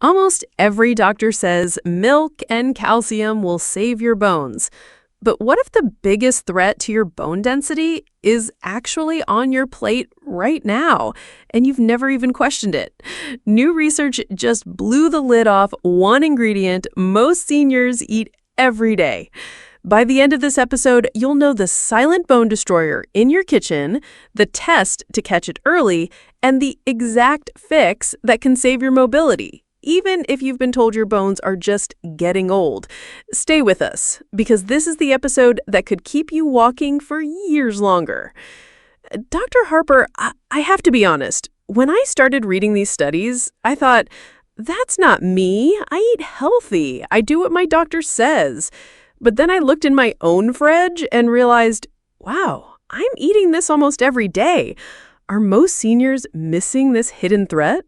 Almost every doctor says milk and calcium will save your bones. But what if the biggest threat to your bone density is actually on your plate right now, and you've never even questioned it? New research just blew the lid off one ingredient most seniors eat every day. By the end of this episode, you'll know the silent bone destroyer in your kitchen, the test to catch it early, and the exact fix that can save your mobility, even if you've been told your bones are just getting old. Stay with us, because this is the episode that could keep you walking for years longer. Dr. Harper, I have to be honest. When I started reading these studies, I thought, that's not me. I eat healthy. I do what my doctor says. But then I looked in my own fridge and realized, wow, I'm eating this almost every day. Are most seniors missing this hidden threat?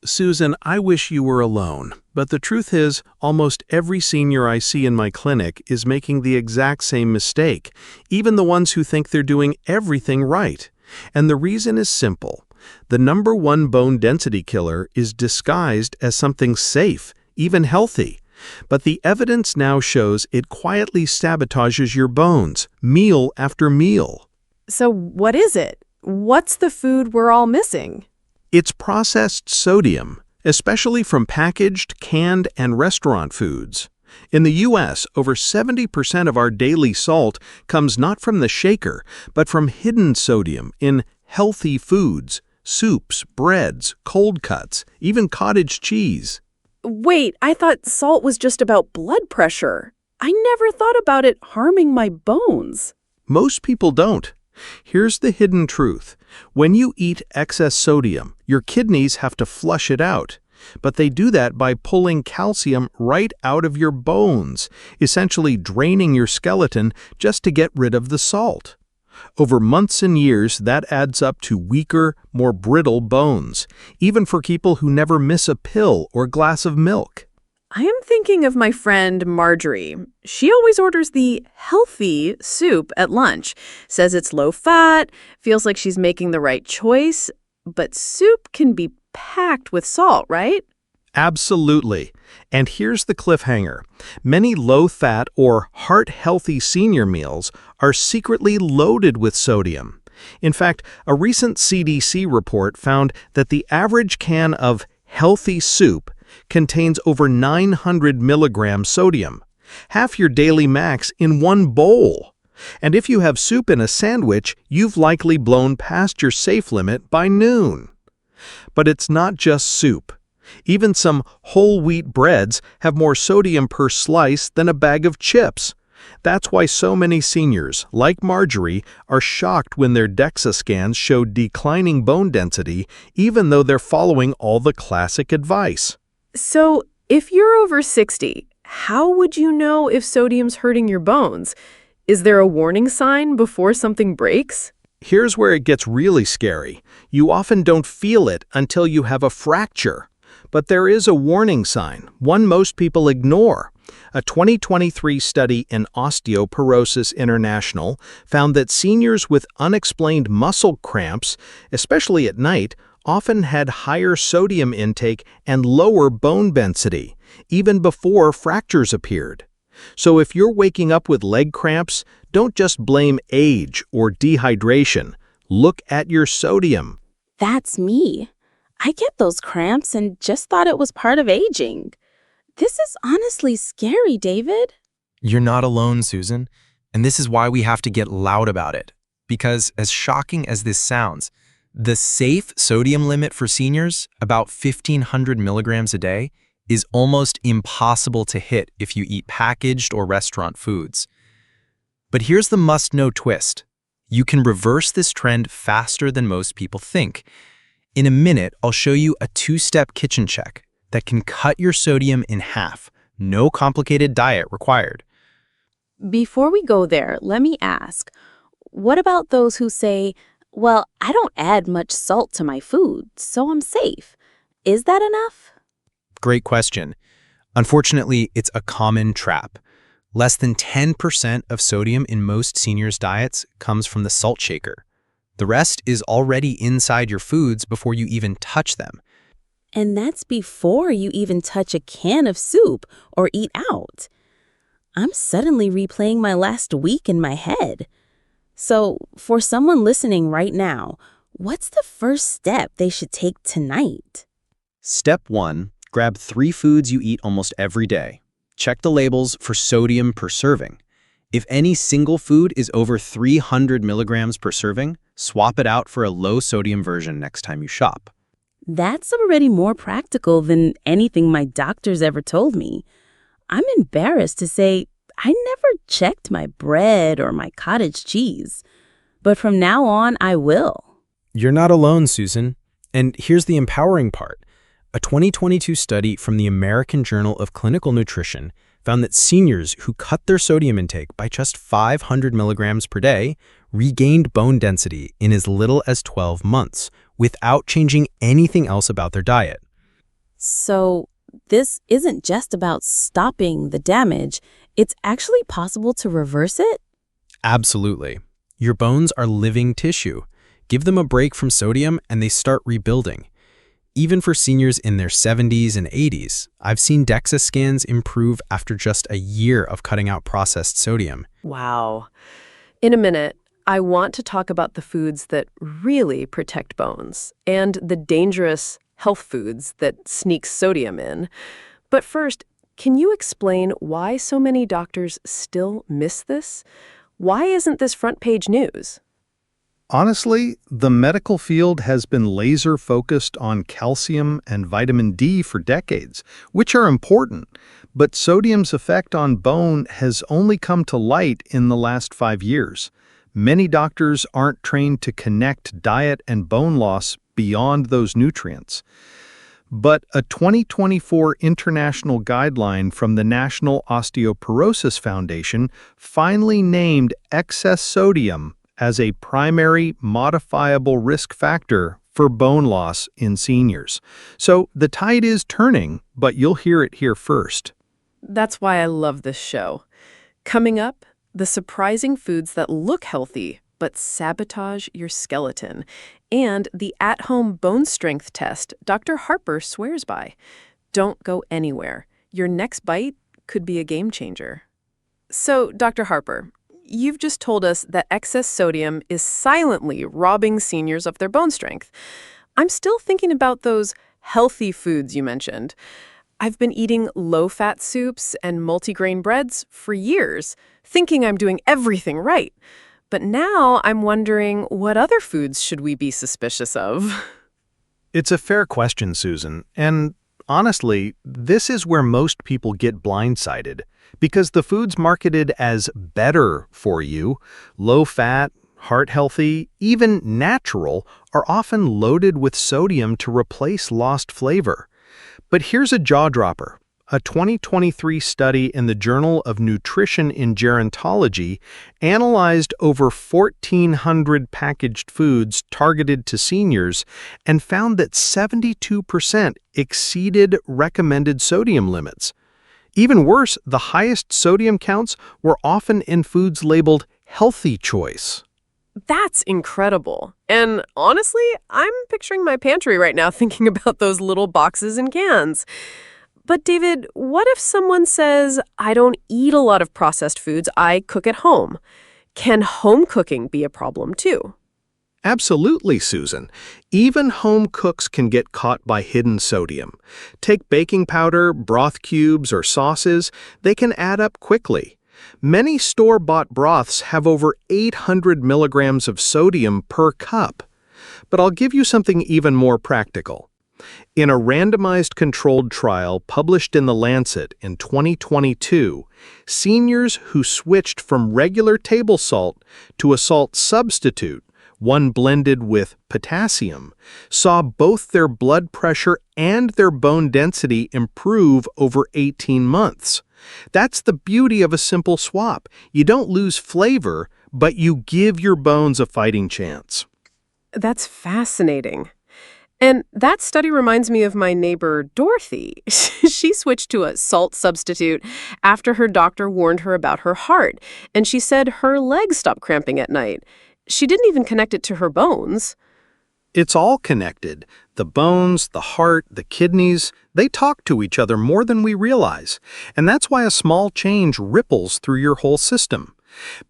Susan, I wish you were alone, but the truth is, almost every senior I see in my clinic is making the exact same mistake, even the ones who think they're doing everything right. And the reason is simple. The number one bone density killer is disguised as something safe, even healthy. But the evidence now shows it quietly sabotages your bones, meal after meal. So what is it? What's the food we're all missing? It's processed sodium, especially from packaged, canned, and restaurant foods. In the U.S., over 70% of our daily salt comes not from the shaker, but from hidden sodium in healthy foods, soups, breads, cold cuts, even cottage cheese. Wait, I thought salt was just about blood pressure. I never thought about it harming my bones. Most people don't. Here's the hidden truth. When you eat excess sodium, your kidneys have to flush it out. But they do that by pulling calcium right out of your bones, essentially draining your skeleton just to get rid of the salt. Over months and years, that adds up to weaker, more brittle bones, even for people who never miss a pill or glass of milk. I am thinking of my friend Marjorie. She always orders the healthy soup at lunch, says it's low fat, feels like she's making the right choice, but soup can be packed with salt, right? Absolutely. And here's the cliffhanger. Many low-fat or heart-healthy senior meals are secretly loaded with sodium. In fact, a recent CDC report found that the average can of healthy soup contains over 900 milligrams sodium, half your daily max in one bowl. And if you have soup in a sandwich, you've likely blown past your safe limit by noon. But it's not just soup. Even some whole wheat breads have more sodium per slice than a bag of chips. That's why so many seniors, like Marjorie, are shocked when their DEXA scans show declining bone density, even though they're following all the classic advice. So, if you're over 60, how would you know if sodium's hurting your bones? Is there a warning sign before something breaks? Here's where it gets really scary. You often don't feel it until you have a fracture. But there is a warning sign, one most people ignore. A 2023 study in Osteoporosis International found that seniors with unexplained muscle cramps, especially at night, often had higher sodium intake and lower bone density, even before fractures appeared. So if you're waking up with leg cramps, don't just blame age or dehydration. Look at your sodium. That's me. I get those cramps and just thought it was part of aging. This is honestly scary, David. You're not alone, Susan, and this is why we have to get loud about it. Because as shocking as this sounds, the safe sodium limit for seniors, about 1,500 milligrams a day, is almost impossible to hit if you eat packaged or restaurant foods. But here's the must-know twist. You can reverse this trend faster than most people think. In a minute, I'll show you a two-step kitchen check that can cut your sodium in half. No complicated diet required. Before we go there, let me ask, what about those who say, well, I don't add much salt to my food, so I'm safe? Is that enough? Great question. Unfortunately, it's a common trap. Less than 10% of sodium in most seniors' diets comes from the salt shaker. The rest is already inside your foods before you even touch them. And that's before you even touch a can of soup or eat out. I'm suddenly replaying my last week in my head. So, for someone listening right now, what's the first step they should take tonight? Step 1. Grab 3 foods you eat almost every day. Check the labels for sodium per serving. If any single food is over 300 milligrams per serving, swap it out for a low-sodium version next time you shop. That's already more practical than anything my doctor's ever told me. I'm embarrassed to say I never checked my bread or my cottage cheese. But from now on, I will. You're not alone, Susan. And here's the empowering part. A 2022 study from the American Journal of Clinical Nutrition found that seniors who cut their sodium intake by just 500 milligrams per day regained bone density in as little as 12 months without changing anything else about their diet. So this isn't just about stopping the damage. It's actually possible to reverse it? Absolutely. Your bones are living tissue. Give them a break from sodium and they start rebuilding. Even for seniors in their 70s and 80s, I've seen DEXA scans improve after just a year of cutting out processed sodium. Wow. In a minute, I want to talk about the foods that really protect bones and the dangerous health foods that sneak sodium in. But first, can you explain why so many doctors still miss this? Why isn't this front page news? Honestly, the medical field has been laser-focused on calcium and vitamin D for decades, which are important, but sodium's effect on bone has only come to light in the last 5 years. Many doctors aren't trained to connect diet and bone loss beyond those nutrients. But a 2024 international guideline from the National Osteoporosis Foundation finally named excess sodium as a primary modifiable risk factor for bone loss in seniors. So the tide is turning, but you'll hear it here first. That's why I love this show. Coming up, the surprising foods that look healthy but sabotage your skeleton, and the at-home bone strength test Dr. Harper swears by. Don't go anywhere. Your next bite could be a game changer. So, Dr. Harper, you've just told us that excess sodium is silently robbing seniors of their bone strength. I'm still thinking about those healthy foods you mentioned. I've been eating low-fat soups and multigrain breads for years, thinking I'm doing everything right. But now I'm wondering, what other foods should we be suspicious of? It's a fair question, Susan, and honestly, this is where most people get blindsided, because the foods marketed as better for you, low-fat, heart-healthy, even natural, are often loaded with sodium to replace lost flavor. But here's a jaw-dropper. A 2023 study in the Journal of Nutrition in Gerontology analyzed over 1,400 packaged foods targeted to seniors and found that 72% exceeded recommended sodium limits. Even worse, the highest sodium counts were often in foods labeled healthy choice. That's incredible. And honestly, I'm picturing my pantry right now thinking about those little boxes and cans. But David, what if someone says, I don't eat a lot of processed foods, I cook at home? Can home cooking be a problem too? Absolutely, Susan. Even home cooks can get caught by hidden sodium. Take baking powder, broth cubes, or sauces. They can add up quickly. Many store-bought broths have over 800 milligrams of sodium per cup. But I'll give you something even more practical. In a randomized controlled trial published in The Lancet in 2022, seniors who switched from regular table salt to a salt substitute, one blended with potassium, saw both their blood pressure and their bone density improve over 18 months. That's the beauty of a simple swap. You don't lose flavor, but you give your bones a fighting chance. That's fascinating. And that study reminds me of my neighbor, Dorothy. She switched to a salt substitute after her doctor warned her about her heart, and she said her legs stopped cramping at night. She didn't even connect it to her bones. It's all connected. The bones, the heart, the kidneys, they talk to each other more than we realize. And that's why a small change ripples through your whole system.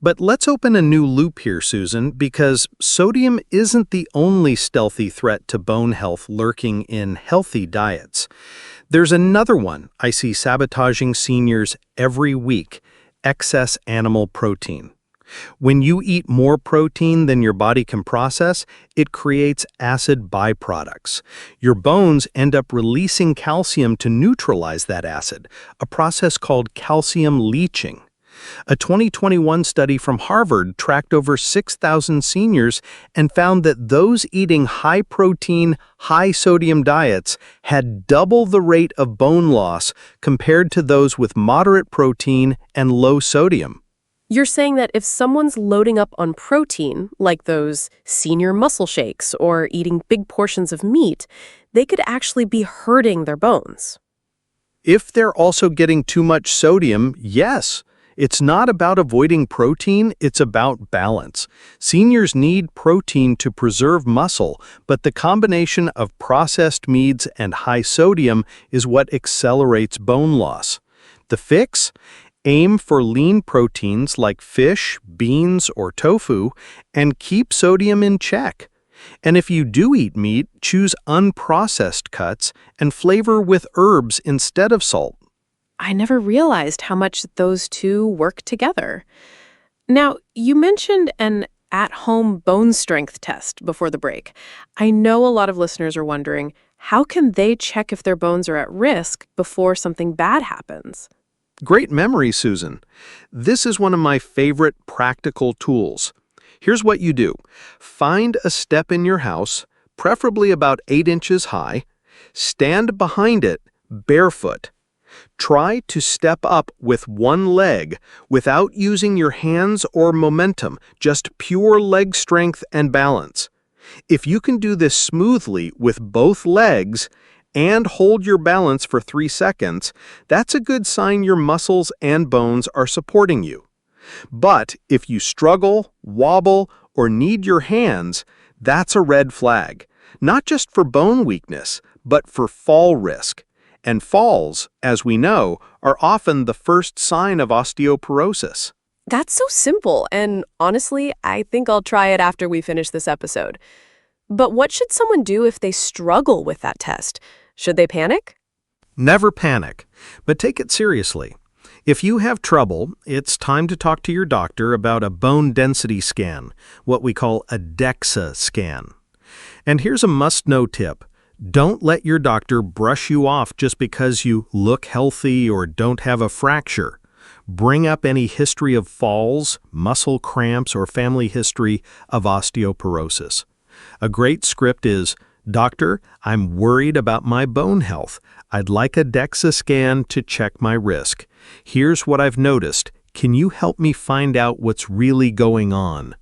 But let's open a new loop here, Susan, because sodium isn't the only stealthy threat to bone health lurking in healthy diets. There's another one I see sabotaging seniors every week: excess animal protein. When you eat more protein than your body can process, it creates acid byproducts. Your bones end up releasing calcium to neutralize that acid, a process called calcium leaching. A 2021 study from Harvard tracked over 6,000 seniors and found that those eating high-protein, high-sodium diets had double the rate of bone loss compared to those with moderate protein and low sodium. You're saying that if someone's loading up on protein, like those senior muscle shakes or eating big portions of meat, they could actually be hurting their bones. If they're also getting too much sodium, yes. It's not about avoiding protein, it's about balance. Seniors need protein to preserve muscle, but the combination of processed meats and high sodium is what accelerates bone loss. The fix? Aim for lean proteins like fish, beans, or tofu, and keep sodium in check. And if you do eat meat, choose unprocessed cuts and flavor with herbs instead of salt. I never realized how much those two work together. Now, you mentioned an at-home bone strength test before the break. I know a lot of listeners are wondering, how can they check if their bones are at risk before something bad happens? Great memory, Susan. This is one of my favorite practical tools. Here's what you do. Find a step in your house, preferably about 8 inches high. Stand behind it, barefoot. Try to step up with one leg without using your hands or momentum, just pure leg strength and balance. If you can do this smoothly with both legs and hold your balance for 3 seconds, that's a good sign your muscles and bones are supporting you. But if you struggle, wobble, or need your hands, that's a red flag, not just for bone weakness, but for fall risk. And falls, as we know, are often the first sign of osteoporosis. That's so simple, and honestly, I think I'll try it after we finish this episode. But what should someone do if they struggle with that test? Should they panic? Never panic, but take it seriously. If you have trouble, it's time to talk to your doctor about a bone density scan, what we call a DEXA scan. And here's a must-know tip. Don't let your doctor brush you off just because you look healthy or don't have a fracture. Bring up any history of falls, muscle cramps, or family history of osteoporosis. A great script is, "Doctor, I'm worried about my bone health. I'd like a DEXA scan to check my risk. Here's what I've noticed. Can you help me find out what's really going on?"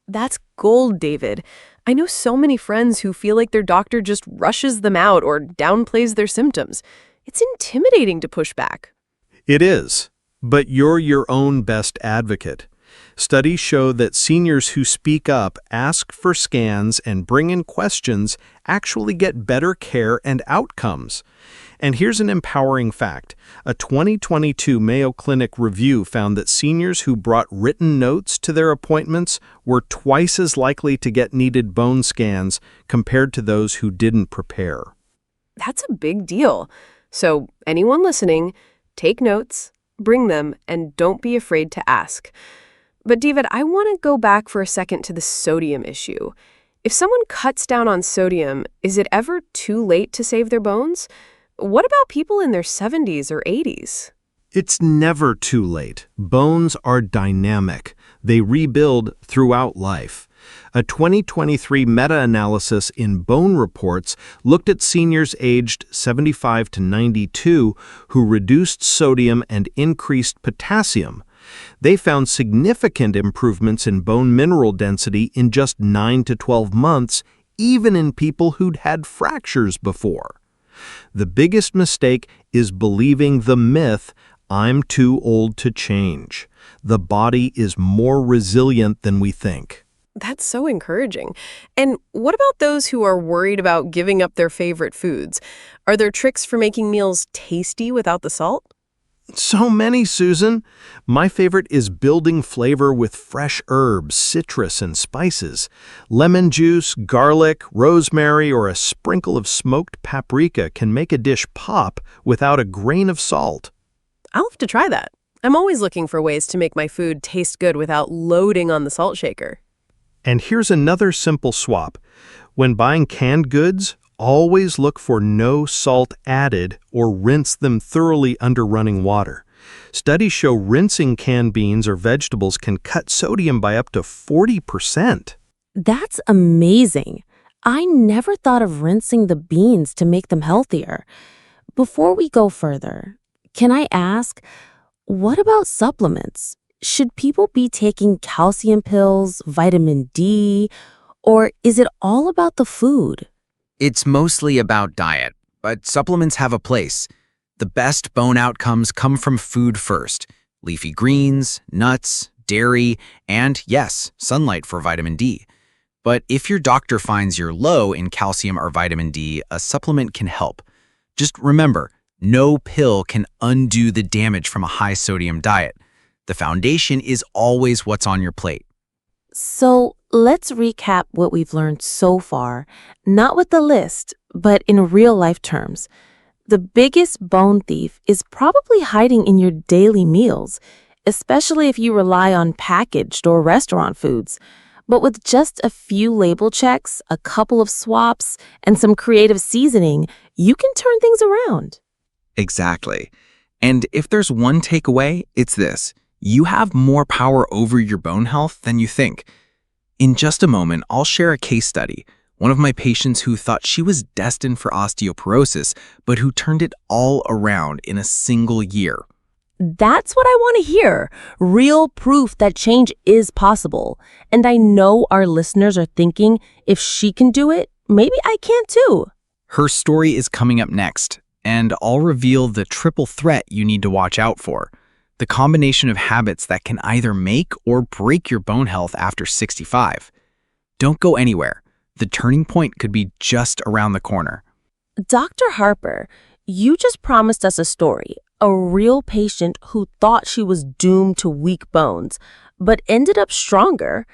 That's gold, David. I know so many friends who feel like their doctor just rushes them out or downplays their symptoms. It's intimidating to push back. It is, but you're your own best advocate. Studies show that seniors who speak up, ask for scans, and bring in questions actually get better care and outcomes. And here's an empowering fact. A 2022 Mayo Clinic review found that seniors who brought written notes to their appointments were twice as likely to get needed bone scans compared to those who didn't prepare. That's a big deal. So anyone listening, take notes, bring them, and don't be afraid to ask. But David, I want to go back for a second to the sodium issue. If someone cuts down on sodium, is it ever too late to save their bones? What about people in their 70s or 80s? It's never too late. Bones are dynamic. They rebuild throughout life. A 2023 meta-analysis in Bone Reports looked at seniors aged 75 to 92 who reduced sodium and increased potassium. They found significant improvements in bone mineral density in just 9 to 12 months, even in people who'd had fractures before. The biggest mistake is believing the myth, "I'm too old to change." The body is more resilient than we think. That's so encouraging. And what about those who are worried about giving up their favorite foods? Are there tricks for making meals tasty without the salt? So many, Susan. My favorite is building flavor with fresh herbs, citrus, and spices. Lemon juice, garlic, rosemary, or a sprinkle of smoked paprika can make a dish pop without a grain of salt. I'll have to try that. I'm always looking for ways to make my food taste good without loading on the salt shaker. And here's another simple swap. When buying canned goods, always look for no salt added or rinse them thoroughly under running water. Studies show rinsing canned beans or vegetables can cut sodium by up to 40%. That's amazing. I never thought of rinsing the beans to make them healthier. Before we go further, can I ask, what about supplements? Should people be taking calcium pills, vitamin D, or is it all about the food? It's mostly about diet, but supplements have a place. The best bone outcomes come from food first: leafy greens, nuts, dairy, and yes, sunlight for vitamin D. But if your doctor finds you're low in calcium or vitamin D, a supplement can help. Just remember, no pill can undo the damage from a high-sodium diet. The foundation is always what's on your plate. So let's recap what we've learned so far, not with the list, but in real-life terms. The biggest bone thief is probably hiding in your daily meals, especially if you rely on packaged or restaurant foods. But with just a few label checks, a couple of swaps, and some creative seasoning, you can turn things around. Exactly. And if there's one takeaway, it's this: you have more power over your bone health than you think. In just a moment, I'll share a case study. One of my patients who thought she was destined for osteoporosis, but who turned it all around in a single year. That's what I want to hear. Real proof that change is possible. And I know our listeners are thinking, if she can do it, maybe I can too. Her story is coming up next, and I'll reveal the triple threat you need to watch out for. The combination of habits that can either make or break your bone health after 65. Don't go anywhere. The turning point could be just around the corner. Dr. Harper, you just promised us a story, a real patient who thought she was doomed to weak bones, but ended up stronger.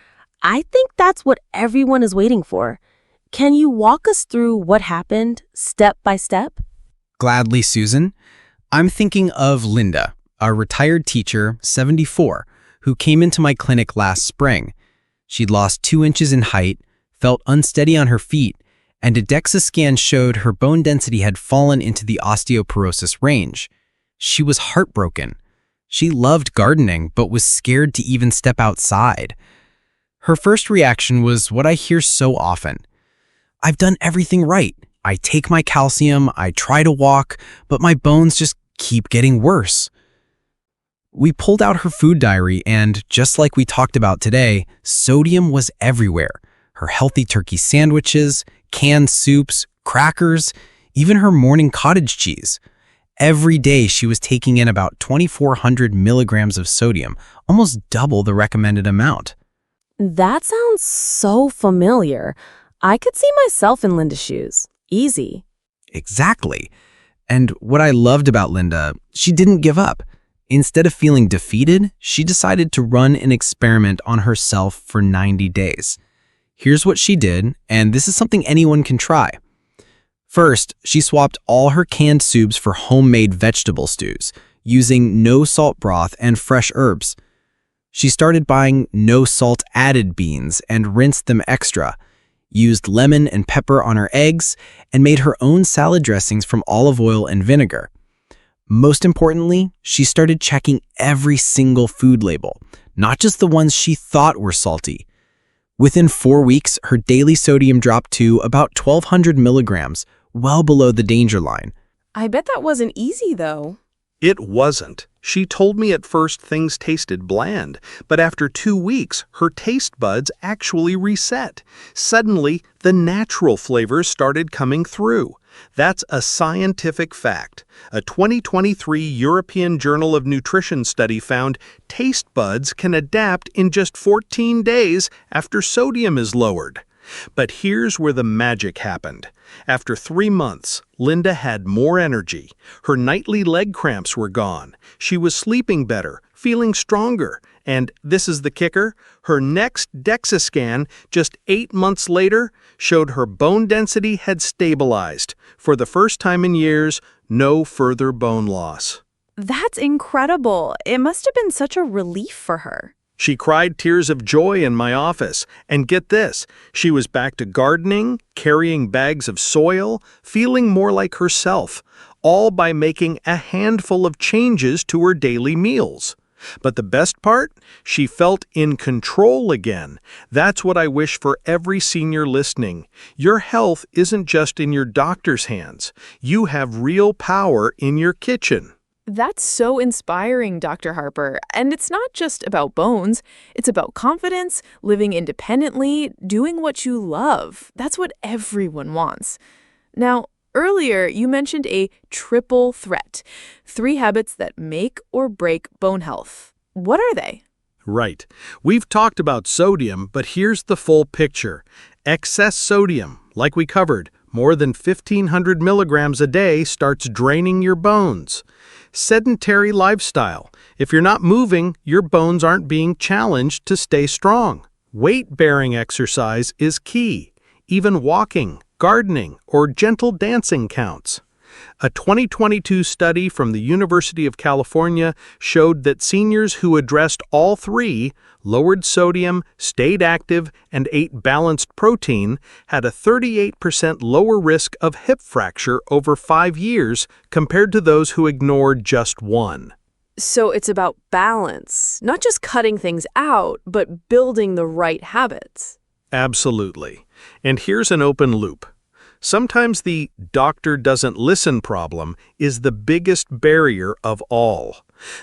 I think that's what everyone is waiting for. Can you walk us through what happened step by step? Gladly, Susan. I'm thinking of Linda, a retired teacher, 74, who came into my clinic last spring. She'd lost 2 inches in height, felt unsteady on her feet, and a DEXA scan showed her bone density had fallen into the osteoporosis range. She was heartbroken. She loved gardening, but was scared to even step outside. Her first reaction was what I hear so often. I've done everything right. I take my calcium, I try to walk, but my bones just keep getting worse. We pulled out her food diary and, just like we talked about today, sodium was everywhere. Her healthy turkey sandwiches, canned soups, crackers, even her morning cottage cheese. Every day she was taking in about 2,400 milligrams of sodium, almost double the recommended amount. That sounds so familiar. I could see myself in Linda's shoes. Easy. Exactly. And what I loved about Linda, she didn't give up. Instead of feeling defeated, she decided to run an experiment on herself for 90 days. Here's what she did, and this is something anyone can try. First, she swapped all her canned soups for homemade vegetable stews, using no salt broth and fresh herbs. She started buying no salt added beans and rinsed them extra, used lemon and pepper on her eggs, and made her own salad dressings from olive oil and vinegar. Most importantly, she started checking every single food label, not just the ones she thought were salty. Within 4 weeks, her daily sodium dropped to about 1,200 milligrams, well below the danger line. I bet that wasn't easy, though. It wasn't. She told me at first things tasted bland, but after 2 weeks, her taste buds actually reset. Suddenly, the natural flavors started coming through. That's a scientific fact. A 2023 European Journal of Nutrition study found taste buds can adapt in just 14 days after sodium is lowered. But here's where the magic happened. After 3 months, Linda had more energy. Her nightly leg cramps were gone. She was sleeping better, feeling stronger. And this is the kicker, her next DEXA scan, just 8 months later, showed her bone density had stabilized. For the first time in years, no further bone loss. That's incredible. It must have been such a relief for her. She cried tears of joy in my office. And get this, she was back to gardening, carrying bags of soil, feeling more like herself, all by making a handful of changes to her daily meals. But the best part? She felt in control again. That's what I wish for every senior listening. Your health isn't just in your doctor's hands. You have real power in your kitchen. That's so inspiring, Dr. Harper. And it's not just about bones. It's about confidence, living independently, doing what you love. That's what everyone wants. Now, earlier, you mentioned a triple threat, 3 habits that make or break bone health. What are they? Right. We've talked about sodium, but here's the full picture. Excess sodium, like we covered, more than 1,500 milligrams a day starts draining your bones. Sedentary lifestyle. If you're not moving, your bones aren't being challenged to stay strong. Weight-bearing exercise is key. Even walking, gardening, or gentle dancing counts. A 2022 study from the University of California showed that seniors who addressed all 3, lowered sodium, stayed active, and ate balanced protein, had a 38% lower risk of hip fracture over 5 years compared to those who ignored just 1. So it's about balance, not just cutting things out, but building the right habits. Absolutely. And here's an open loop. Sometimes the doctor doesn't listen problem is the biggest barrier of all.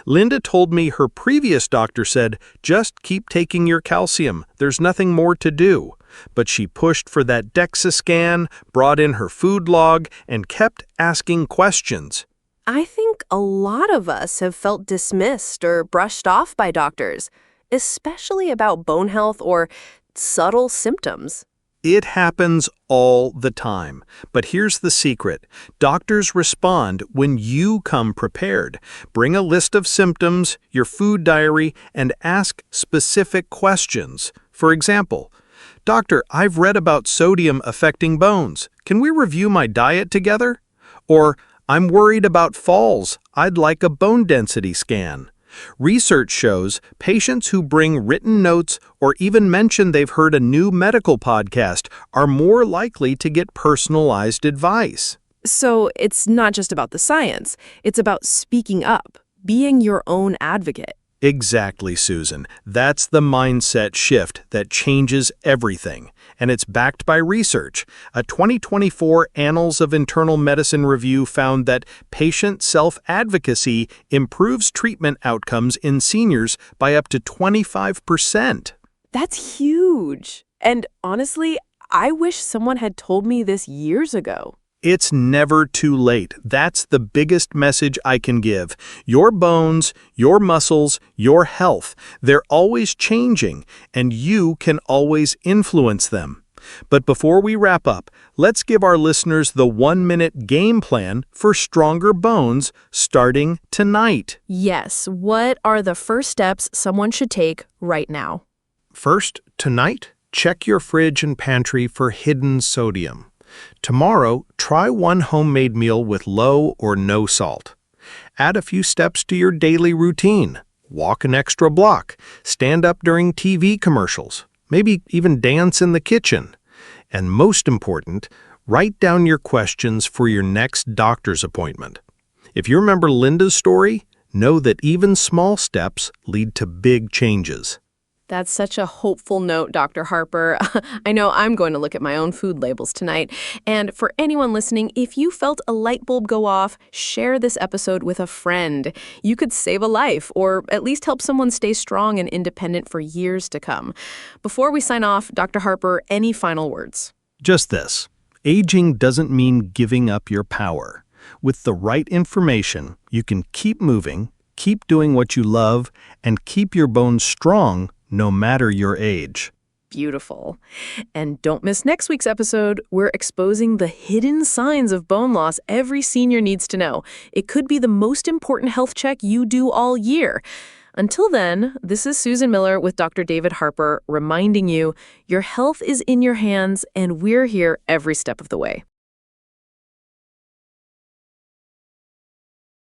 Linda told me her previous doctor said, just keep taking your calcium, there's nothing more to do. But she pushed for that DEXA scan, brought in her food log, and kept asking questions. I think a lot of us have felt dismissed or brushed off by doctors, especially about bone health or subtle symptoms. It happens all the time. But here's the secret. Doctors respond when you come prepared. Bring a list of symptoms, your food diary, and ask specific questions. For example, "Doctor, I've read about sodium affecting bones. Can we review my diet together?" Or, "I'm worried about falls. I'd like a bone density scan." Research shows patients who bring written notes or even mention they've heard a new medical podcast are more likely to get personalized advice. So it's not just about the science. It's about speaking up, being your own advocate. Exactly, Susan. That's the mindset shift that changes everything. And it's backed by research. A 2024 Annals of Internal Medicine review found that patient self-advocacy improves treatment outcomes in seniors by up to 25%. That's huge. And honestly, I wish someone had told me this years ago. It's never too late. That's the biggest message I can give. Your bones, your muscles, your health, they're always changing, and you can always influence them. But before we wrap up, let's give our listeners the 1-minute game plan for stronger bones starting tonight. Yes, what are the first steps someone should take right now? First, tonight, check your fridge and pantry for hidden sodium. Tomorrow, try one homemade meal with low or no salt. Add a few steps to your daily routine. Walk an extra block. Stand up during TV commercials. Maybe even dance in the kitchen. And most important, write down your questions for your next doctor's appointment. If you remember Linda's story, know that even small steps lead to big changes. That's such a hopeful note, Dr. Harper. I know I'm going to look at my own food labels tonight. And for anyone listening, if you felt a light bulb go off, share this episode with a friend. You could save a life or at least help someone stay strong and independent for years to come. Before we sign off, Dr. Harper, any final words? Just this. Aging doesn't mean giving up your power. With the right information, you can keep moving, keep doing what you love, and keep your bones strong no matter your age. Beautiful. And don't miss next week's episode. We're exposing the hidden signs of bone loss every senior needs to know. It could be the most important health check you do all year. Until then, this is Susan Miller with Dr. David Harper reminding you your health is in your hands and we're here every step of the way.